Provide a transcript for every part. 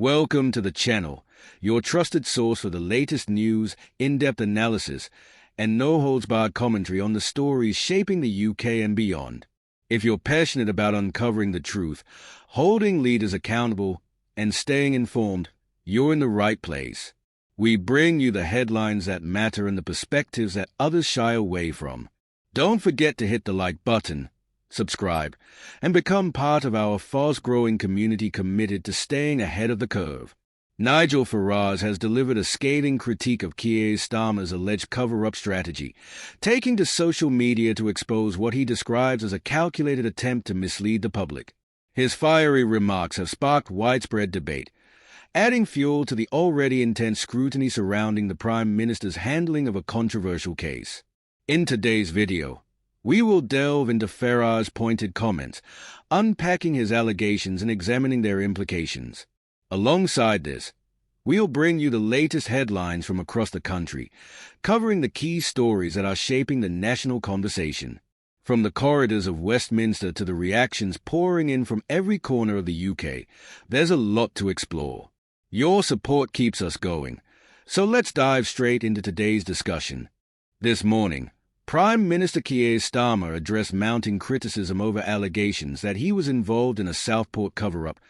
Welcome to the channel, your trusted source for the latest news, in-depth analysis, and no-holds-barred commentary on the stories shaping the UK and beyond. If you're passionate about uncovering the truth, holding leaders accountable, and staying informed, you're in the right place. We bring you the headlines that matter and the perspectives that others shy away from. Don't forget to hit the like button, subscribe, and become part of our fast-growing community committed to staying ahead of the curve. Nigel Farage has delivered a scathing critique of Keir Starmer's alleged cover-up strategy, taking to social media to expose what he describes as a calculated attempt to mislead the public. His fiery remarks have sparked widespread debate, adding fuel to the already intense scrutiny surrounding the Prime Minister's handling of a controversial case. In today's video, we will delve into Farage's pointed comments, unpacking his allegations and examining their implications. Alongside this, we'll bring you the latest headlines from across the country, covering the key stories that are shaping the national conversation. From the corridors of Westminster to the reactions pouring in from every corner of the UK, there's a lot to explore. Your support keeps us going, so let's dive straight into today's discussion. This morning, Prime Minister Keir Starmer addressed mounting criticism over allegations that he was involved in a Southport cover-up,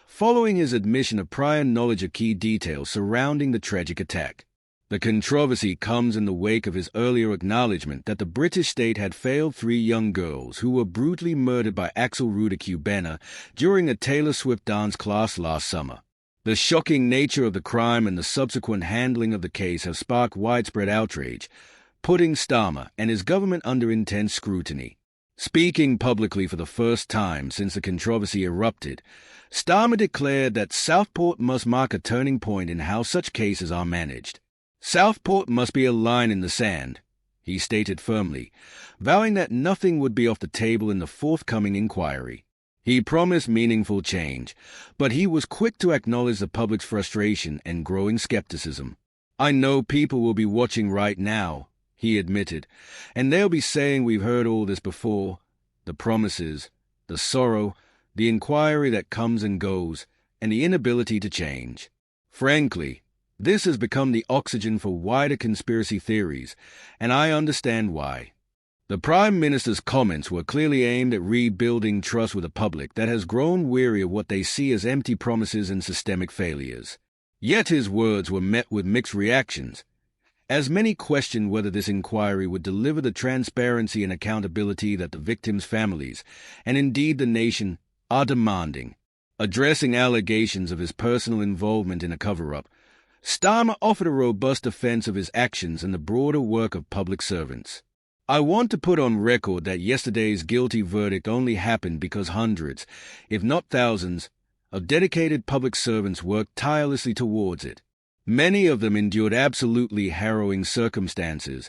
following his admission of prior knowledge of key details surrounding the tragic attack. The controversy comes in the wake of his earlier acknowledgement that the British state had failed 3 young girls who were brutally murdered by Axel Ruder during a Taylor Swift dance class last summer. The shocking nature of the crime and the subsequent handling of the case have sparked widespread outrage, putting Starmer and his government under intense scrutiny. Speaking publicly for the first time since the controversy erupted, Starmer declared that Southport must mark a turning point in how such cases are managed. Southport must be a line in the sand, he stated firmly, vowing that nothing would be off the table in the forthcoming inquiry. He promised meaningful change, but he was quick to acknowledge the public's frustration and growing skepticism. "I know people will be watching right now," he admitted, "and they'll be saying we've heard all this before. The promises, the sorrow, the inquiry that comes and goes, and the inability to change. Frankly, this has become the oxygen for wider conspiracy theories, and I understand why." The Prime Minister's comments were clearly aimed at rebuilding trust with the public that has grown weary of what they see as empty promises and systemic failures. Yet his words were met with mixed reactions, as many questioned whether this inquiry would deliver the transparency and accountability that the victims' families, and indeed the nation, are demanding. Addressing allegations of his personal involvement in a cover-up, Starmer offered a robust defense of his actions and the broader work of public servants. "I want to put on record that yesterday's guilty verdict only happened because hundreds, if not thousands, of dedicated public servants worked tirelessly towards it. Many of them endured absolutely harrowing circumstances,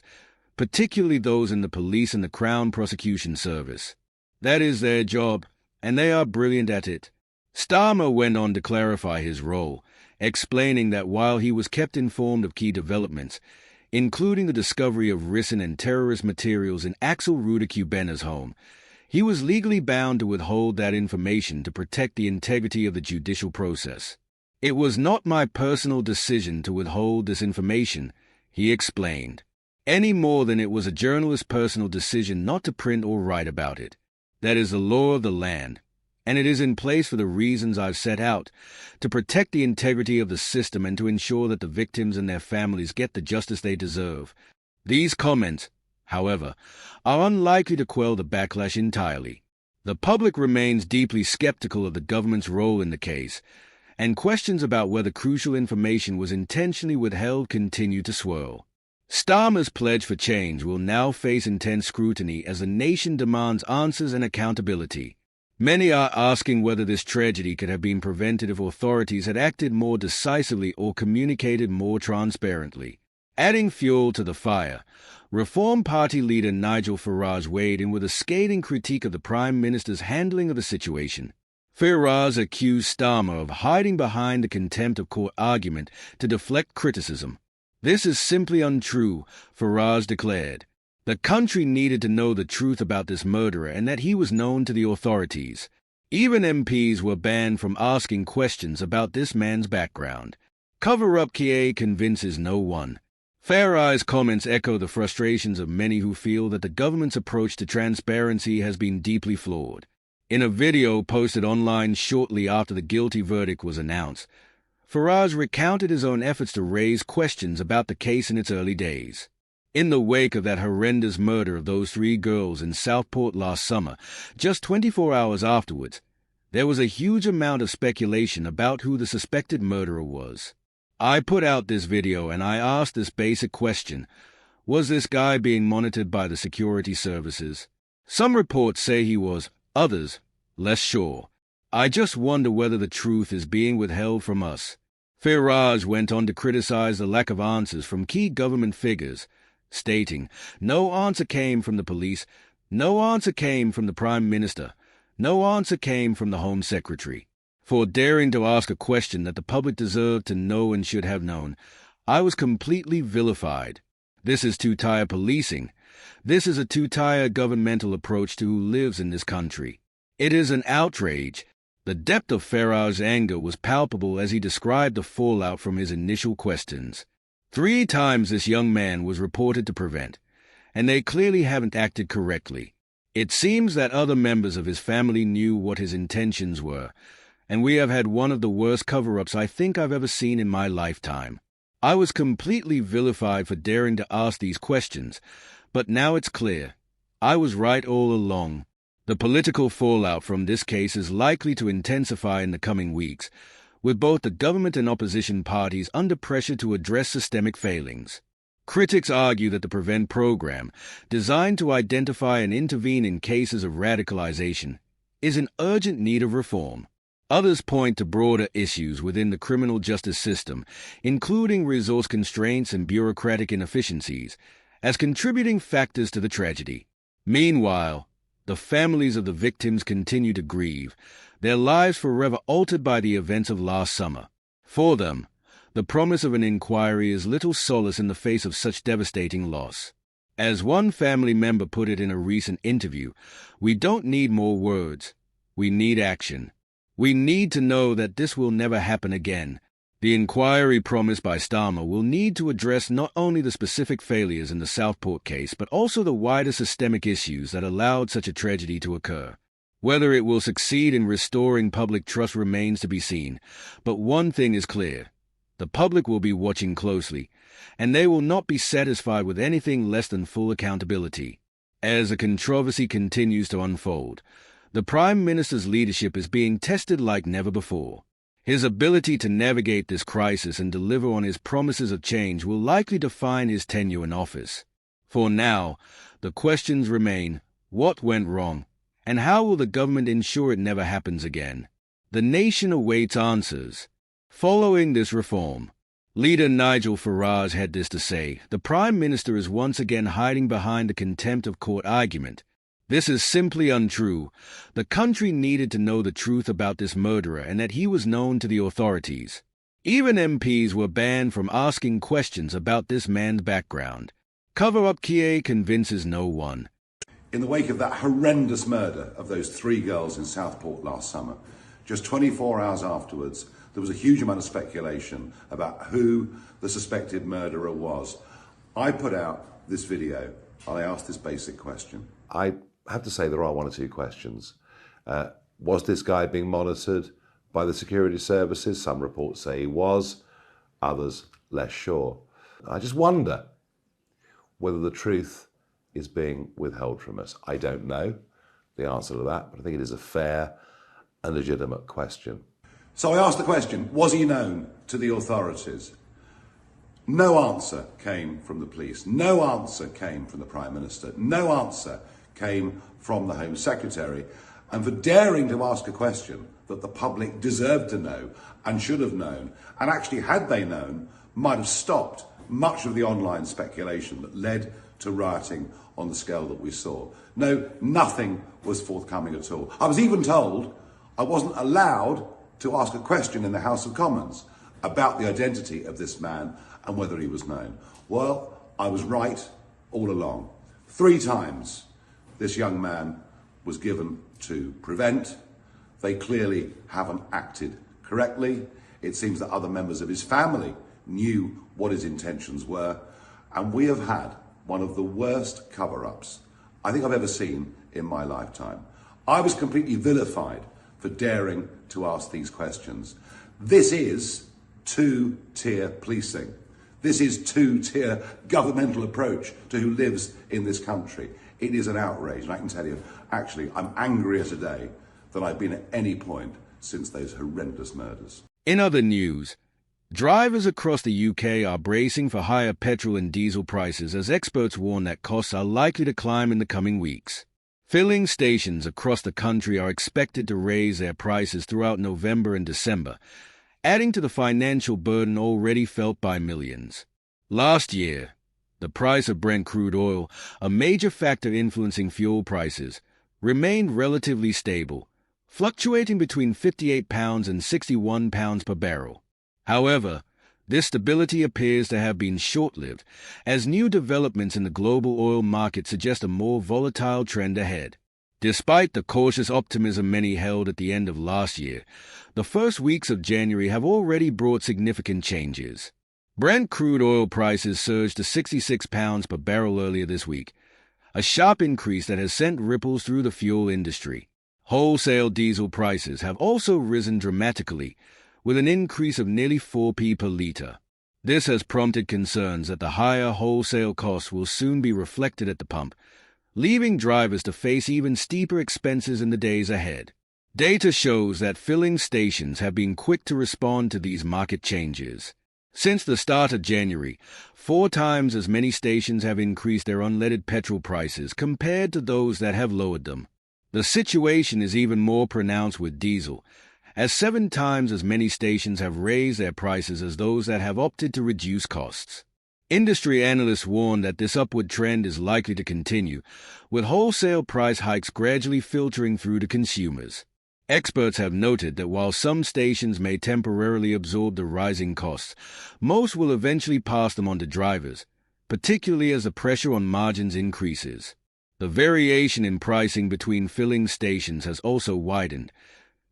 particularly those in the police and the Crown Prosecution Service. That is their job, and they are brilliant at it." Starmer went on to clarify his role, explaining that while he was kept informed of key developments, including the discovery of ricin and terrorist materials in Axel Ruder home, he was legally bound to withhold that information to protect the integrity of the judicial process. "It was not my personal decision to withhold this information," he explained, "any more than it was a journalist's personal decision not to print or write about it. That is the law of the land, and it is in place for the reasons I've set out, to protect the integrity of the system and to ensure that the victims and their families get the justice they deserve." These comments, however, are unlikely to quell the backlash entirely. The public remains deeply skeptical of the government's role in the case, and questions about whether crucial information was intentionally withheld continue to swirl. Starmer's pledge for change will now face intense scrutiny as the nation demands answers and accountability. Many are asking whether this tragedy could have been prevented if authorities had acted more decisively or communicated more transparently. Adding fuel to the fire, Reform Party leader Nigel Farage weighed in with a scathing critique of the Prime Minister's handling of the situation. Farage accused Starmer of hiding behind the contempt of court argument to deflect criticism. "This is simply untrue," Farage declared. "The country needed to know the truth about this murderer and that he was known to the authorities. Even MPs were banned from asking questions about this man's background. Cover-Up Keir convinces no one. Farage's comments echo the frustrations of many who feel that the government's approach to transparency has been deeply flawed. In a video posted online shortly after the guilty verdict was announced, Farage recounted his own efforts to raise questions about the case in its early days. In the wake of that horrendous murder of those 3 girls in Southport last summer, just 24 hours afterwards, there was a huge amount of speculation about who the suspected murderer was. I put out this video and I asked this basic question: was this guy being monitored by the security services? Some reports say he was, others, less sure. I just wonder whether the truth is being withheld from us. Farage went on to criticize the lack of answers from key government figures, stating, "No answer came from the police, no answer came from the Prime Minister, no answer came from the Home Secretary." For daring to ask a question that the public deserved to know and should have known, I was completely vilified. This is two-tier policing. This is a two-tier governmental approach to who lives in this country. It is an outrage. The depth of Farage's anger was palpable as he described the fallout from his initial questions. 3 times this young man was reported to prevent, and they clearly haven't acted correctly. It seems that other members of his family knew what his intentions were, and we have had one of the worst cover-ups I think I've ever seen in my lifetime. I was completely vilified for daring to ask these questions, but now it's clear. I was right all along. The political fallout from this case is likely to intensify in the coming weeks, with both the government and opposition parties under pressure to address systemic failings. Critics argue that the PREVENT program, designed to identify and intervene in cases of radicalization, is in urgent need of reform. Others point to broader issues within the criminal justice system, including resource constraints and bureaucratic inefficiencies, as contributing factors to the tragedy. Meanwhile, the families of the victims continue to grieve, their lives forever altered by the events of last summer. For them, the promise of an inquiry is little solace in the face of such devastating loss. As one family member put it in a recent interview, "We don't need more words. We need action. We need to know that this will never happen again." The inquiry promised by Starmer will need to address not only the specific failures in the Southport case, but also the wider systemic issues that allowed such a tragedy to occur. Whether it will succeed in restoring public trust remains to be seen, but one thing is clear. The public will be watching closely, and they will not be satisfied with anything less than full accountability. As the controversy continues to unfold, the Prime Minister's leadership is being tested like never before. His ability to navigate this crisis and deliver on his promises of change will likely define his tenure in office. For now, the questions remain: what went wrong, and how will the government ensure it never happens again? The nation awaits answers. Following this reform, leader Nigel Farage had this to say: "The Prime Minister is once again hiding behind the contempt of court argument. This is simply untrue. The country needed to know the truth about this murderer and that he was known to the authorities." Even MPs were banned from asking questions about this man's background. Cover-Up Keir convinces no one. In the wake of that horrendous murder of those 3 girls in Southport last summer, just 24 hours afterwards, there was a huge amount of speculation about who the suspected murderer was. I put out this video and I asked this basic question. I have to say there are 1 or 2 questions. Was this guy being monitored by the security services? Some reports say he was, others less sure. I just wonder whether the truth is being withheld from us. I don't know the answer to that, but I think it is a fair and legitimate question. So I asked the question, was he known to the authorities? No answer came from the police. No answer came from the Prime Minister. No answer came from the Home Secretary. And for daring to ask a question that the public deserved to know and should have known, and actually had they known, might have stopped much of the online speculation that led to rioting on the scale that we saw. No, nothing was forthcoming at all. I was even told I wasn't allowed to ask a question in the House of Commons about the identity of this man and whether he was known. Well, I was right all along. 3 times this young man was given to PREVENT. They clearly haven't acted correctly. It seems that other members of his family knew what his intentions were, and we have had one of the worst cover-ups I think I've ever seen in my lifetime. I was completely vilified for daring to ask these questions. This is two-tier policing. This is two-tier governmental approach to who lives in this country. It is an outrage, and I can tell you, actually, I'm angrier today than I've been at any point since those horrendous murders. In other news, drivers across the UK are bracing for higher petrol and diesel prices as experts warn that costs are likely to climb in the coming weeks. Filling stations across the country are expected to raise their prices throughout November and December, adding to the financial burden already felt by millions. Last year, the price of Brent crude oil, a major factor influencing fuel prices, remained relatively stable, fluctuating between £58 and £61 per barrel. However, this stability appears to have been short-lived, as new developments in the global oil market suggest a more volatile trend ahead. Despite the cautious optimism many held at the end of last year, the first weeks of January have already brought significant changes. Brent crude oil prices surged to £66 per barrel earlier this week, a sharp increase that has sent ripples through the fuel industry. Wholesale diesel prices have also risen dramatically, with an increase of nearly 4p per litre. This has prompted concerns that the higher wholesale costs will soon be reflected at the pump, leaving drivers to face even steeper expenses in the days ahead. Data shows that filling stations have been quick to respond to these market changes. Since the start of January, 4 times as many stations have increased their unleaded petrol prices compared to those that have lowered them. The situation is even more pronounced with diesel, as 7 times as many stations have raised their prices as those that have opted to reduce costs. Industry analysts warn that this upward trend is likely to continue, with wholesale price hikes gradually filtering through to consumers. Experts have noted that while some stations may temporarily absorb the rising costs, most will eventually pass them on to drivers, particularly as the pressure on margins increases. The variation in pricing between filling stations has also widened,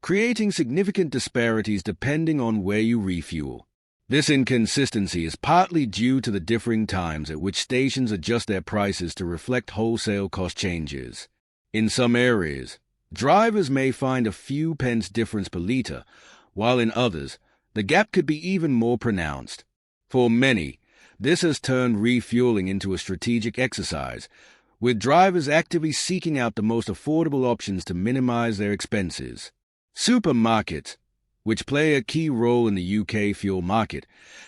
creating significant disparities depending on where you refuel. This inconsistency is partly due to the differing times at which stations adjust their prices to reflect wholesale cost changes. In some areas, drivers may find a few pence difference per litre, while in others, the gap could be even more pronounced. For many, this has turned refueling into a strategic exercise, with drivers actively seeking out the most affordable options to minimize their expenses. Supermarkets, which play a key role in the UK fuel market,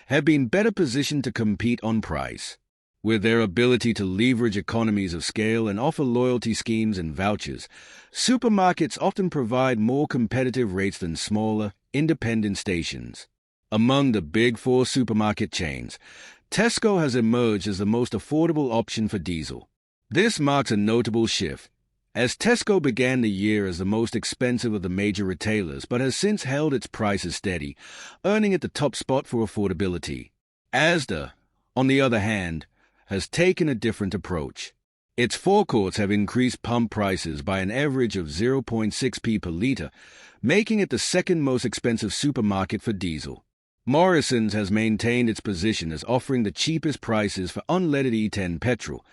have been better positioned to compete on price. With their ability to leverage economies of scale and offer loyalty schemes and vouchers, supermarkets often provide more competitive rates than smaller, independent stations. Among the big 4 supermarket chains, Tesco has emerged as the most affordable option for diesel. This marks a notable shift, as Tesco began the year as the most expensive of the major retailers but has since held its prices steady, earning it the top spot for affordability. Asda, on the other hand, has taken a different approach. Its forecourts have increased pump prices by an average of 0.6p per litre, making it the second most expensive supermarket for diesel. Morrison's has maintained its position as offering the cheapest prices for unleaded E10 petrol,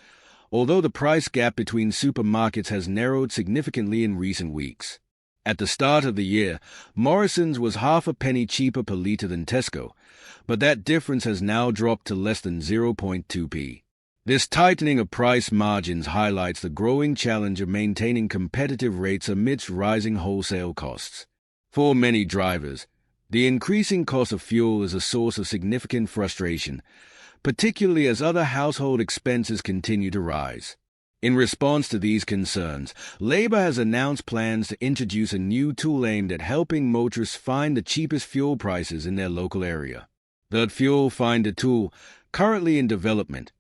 although the price gap between supermarkets has narrowed significantly in recent weeks. At the start of the year, Morrison's was half a penny cheaper per litre than Tesco, but that difference has now dropped to less than 0.2p. This tightening of price margins highlights the growing challenge of maintaining competitive rates amidst rising wholesale costs. For many drivers, the increasing cost of fuel is a source of significant frustration, particularly as other household expenses continue to rise. In response to these concerns, Labour has announced plans to introduce a new tool aimed at helping motorists find the cheapest fuel prices in their local area. The Fuel Finder tool, currently in development,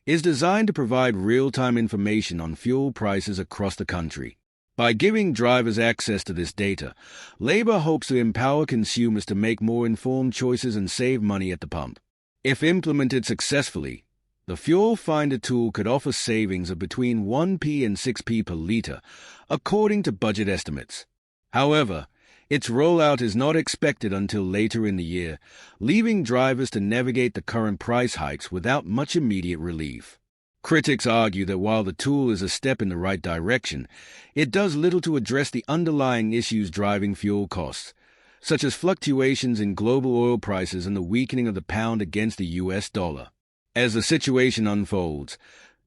is designed to provide real-time information on fuel prices across the country. By giving drivers access to this data, Labour hopes to empower consumers to make more informed choices and save money at the pump. If implemented successfully, the Fuel Finder tool could offer savings of between 1p and 6p per litre, according to budget estimates. However, Its rollout is not expected until later in the year, leaving drivers to navigate the current price hikes without much immediate relief. Critics argue that while the tool is a step in the right direction, it does little to address the underlying issues driving fuel costs, such as fluctuations in global oil prices and the weakening of the pound against the US dollar. As the situation unfolds,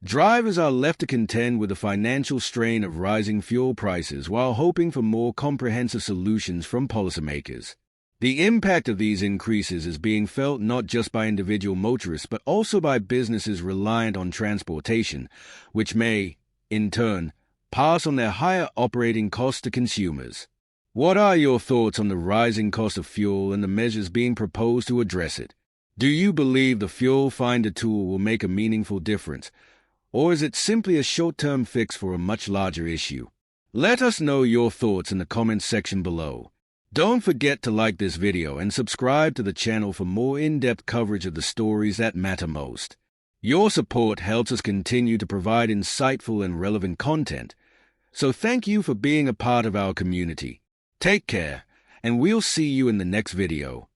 drivers are left to contend with the financial strain of rising fuel prices while hoping for more comprehensive solutions from policymakers. The impact of these increases is being felt not just by individual motorists but also by businesses reliant on transportation, which may, in turn, pass on their higher operating costs to consumers. What are your thoughts on the rising cost of fuel and the measures being proposed to address it? Do you believe the Fuel Finder tool will make a meaningful difference, or is it simply a short-term fix for a much larger issue? Let us know your thoughts in the comments section below. Don't forget to like this video and subscribe to the channel for more in-depth coverage of the stories that matter most. Your support helps us continue to provide insightful and relevant content, so thank you for being a part of our community. Take care, and we'll see you in the next video.